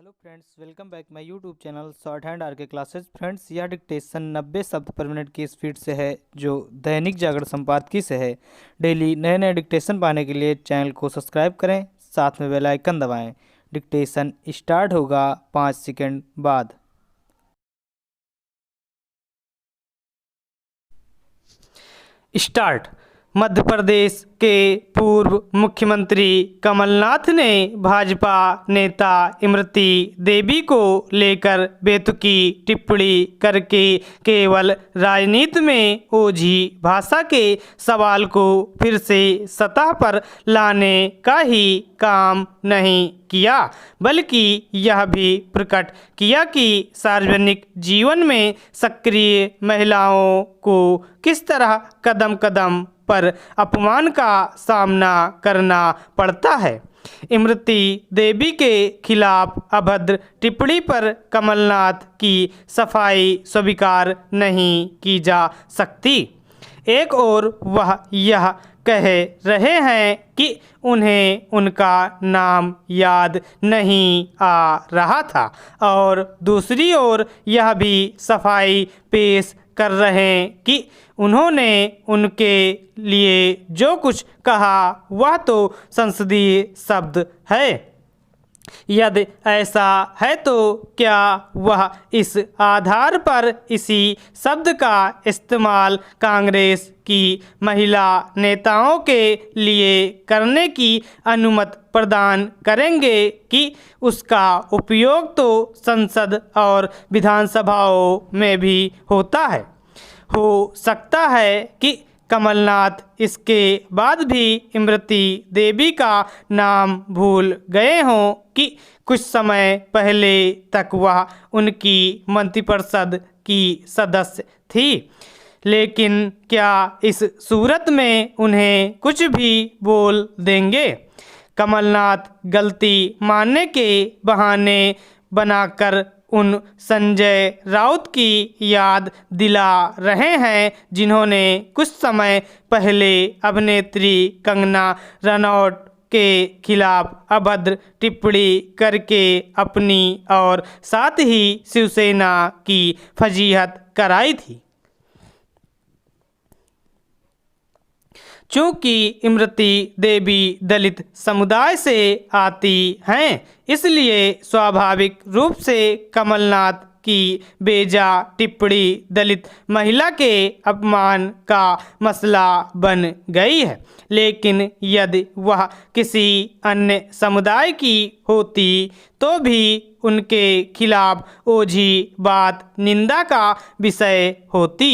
Hello friends, welcome back my YouTube channel short hand R K classes. Friends, यह dictation 90 शब्द पर minute की speed से है, जो दैनिक जागरण संपादकीय से है। डेली नए नए डिक्टेशन पाने के लिए चैनल को सब्सक्राइब करें, साथ में बेल आइकन दबाएं। डिक्टेशन स्टार्ट होगा 5 सेकंड बाद। स्टार्ट। मध्य प्रदेश के पूर्व मुख्यमंत्री कमलनाथ ने भाजपा नेता इमरती देवी को लेकर बेतुकी टिप्पणी करके केवल राजनीति में ओझी भाषा के सवाल को फिर से सतह पर लाने का ही काम नहीं किया, बल्कि यह भी प्रकट किया कि सार्वजनिक जीवन में सक्रिय महिलाओं को किस तरह कदम कदम पर अपमान का सामना करना पड़ता है। इमरती देवी के खिलाफ अभद्र टिप्पणी पर कमलनाथ की सफाई स्वीकार नहीं की जा सकती। एक और वह यह कह रहे हैं कि उन्हें उनका नाम याद नहीं आ रहा था, और दूसरी ओर यह भी सफाई पेश कर रहे हैं कि उन्होंने उनके लिए जो कहा कहा वह तो संसदीय शब्द है। यदि ऐसा है तो क्या वह इस आधार पर इसी शब्द का इस्तेमाल कांग्रेस की महिला नेताओं के लिए करने की अनुमति प्रदान करेंगे कि उसका उपयोग तो संसद और विधानसभाओं में भी होता है। हो सकता है कि कमलनाथ इसके बाद भी इमरती देवी का नाम भूल गए हों कि कुछ समय पहले तक वह उनकी मंत्रिपरिषद की सदस्य थी, लेकिन क्या इस सूरत में उन्हें कुछ भी बोल देंगे? कमलनाथ गलती मानने के बहाने बनाकर उन संजय राउत की याद दिला रहे हैं, जिन्होंने कुछ समय पहले अभिनेत्री कंगना रनौत के खिलाफ अभद्र टिप्पणी करके अपनी और साथ ही शिवसेना की फजीहत कराई थी। चूँकि इमरती देवी दलित समुदाय से आती हैं, इसलिए स्वाभाविक रूप से कमलनाथ की बेजा टिप्पणी दलित महिला के अपमान का मसला बन गई है। लेकिन यदि वह किसी अन्य समुदाय की होती तो भी उनके खिलाफ ओझी बात निंदा का विषय होती।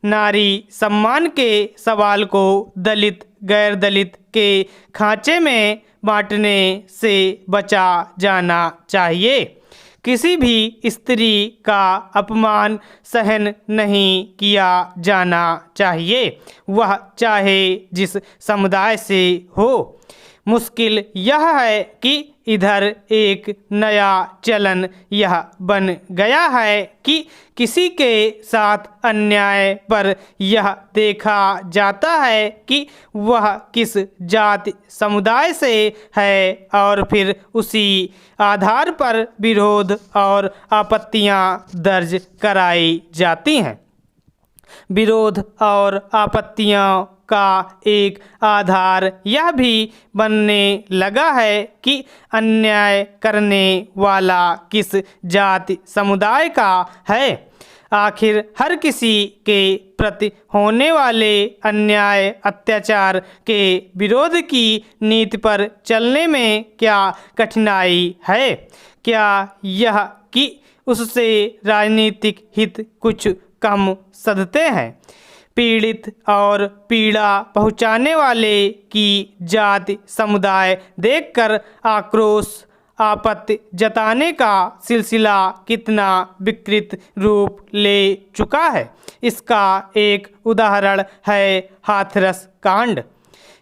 नारी सम्मान के सवाल को दलित गैर दलित के खांचे में बांटने से बचा जाना चाहिए। किसी भी स्त्री का अपमान सहन नहीं किया जाना चाहिए, वह चाहे जिस समुदाय से हो। मुश्किल यह है कि इधर एक नया चलन यह बन गया है कि किसी के साथ अन्याय पर यह देखा जाता है कि वह किस जाति समुदाय से है, और फिर उसी आधार पर विरोध और आपत्तियां दर्ज कराई जाती हैं। विरोध और आपत्तियों का एक आधार यह भी बनने लगा है कि अन्याय करने वाला किस जाति समुदाय का है। आखिर हर किसी के प्रति होने वाले अन्याय अत्याचार के विरोध की नीति पर चलने में क्या कठिनाई है? क्या यह कि उससे राजनीतिक हित कुछ कम सधते हैं? पीड़ित और पीड़ा पहुंचाने वाले की जाति समुदाय देखकर आक्रोश आपत्ति जताने का सिलसिला कितना विकृत रूप ले चुका है, इसका एक उदाहरण है हाथरस कांड।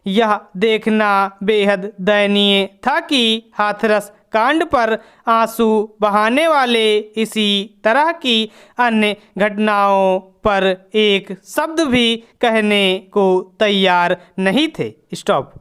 यह देखना बेहद दयनीय था कि हाथरस कांड पर आंसू बहाने वाले इसी तरह की अन्य घटनाओं पर एक शब्द भी कहने को तैयार नहीं थे। स्टॉप।